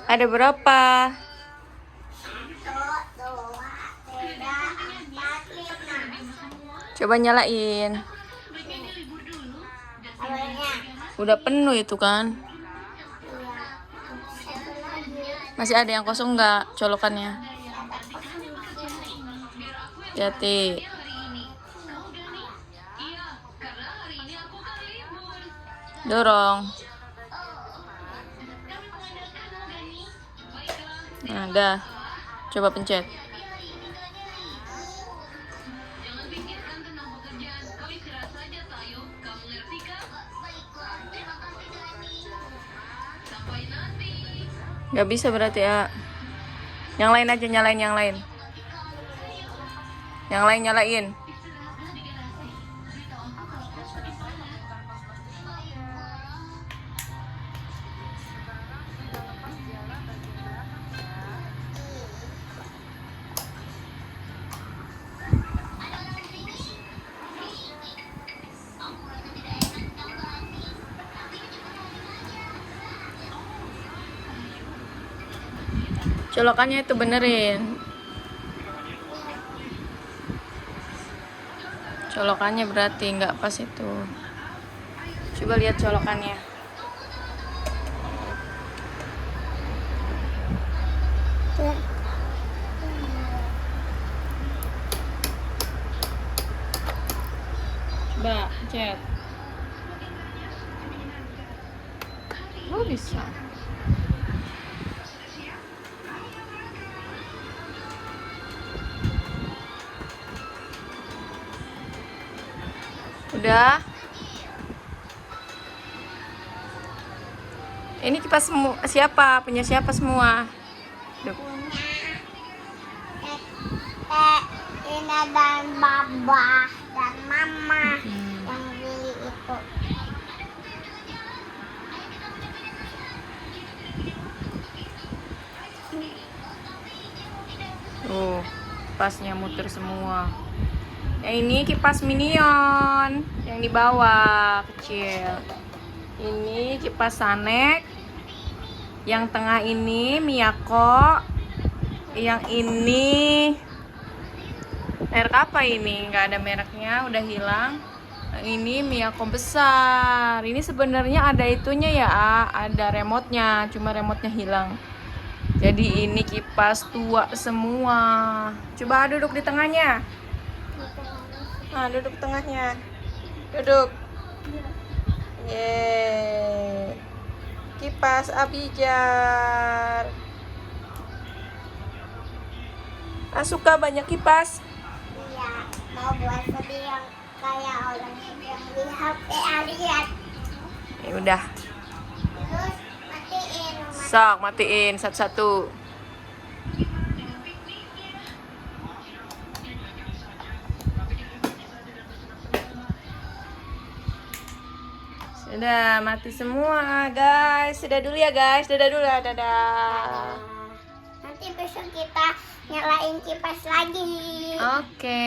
Ada berapa? 1, 2, 3, 4, 5. Coba nyalain. Awalnya. Udah penuh itu kan? Iya. Satu lagi. Masih ada yang kosong nggak colokannya? Hati-hati. Dorong. Nah, dah. Coba pencet. Gak bisa berarti ya. Yang lain aja, nyalain yang lain. Yang lain nyalain. Colokannya itu benerin. Colokannya berarti nggak pas itu. Coba lihat colokannya. Coba chat. Oh bisa. Udah. Ini kipas siapa? Punya siapa semua? Duh. Punya Ina dan Baba dan Mama yang beli itu. Kipasnya muter semua. Yang ini kipas Minion yang di bawah kecil. Ini kipas Sanek. Yang tengah ini Miyako. Yang ini merek apa ini? Nggak ada mereknya, udah hilang. Yang ini Miyako besar. Ini sebenarnya ada itunya ya, ada remote-nya, cuma remote-nya hilang. Jadi ini kipas tua semua. Coba duduk di tengahnya. Nah, duduk tengahnya. Duduk. Yeay. Kipas Abijar. Suka banyak kipas. Iya, mau buat sedih yang kayak orang yang di HP lihat. Ya udah. Terus matiin. Sok, matiin satu-satu. Sudah mati semua, guys. Sudah dulu ya, guys. Dadah dulu, dadah. Nanti besok kita nyalain kipas lagi. Oke.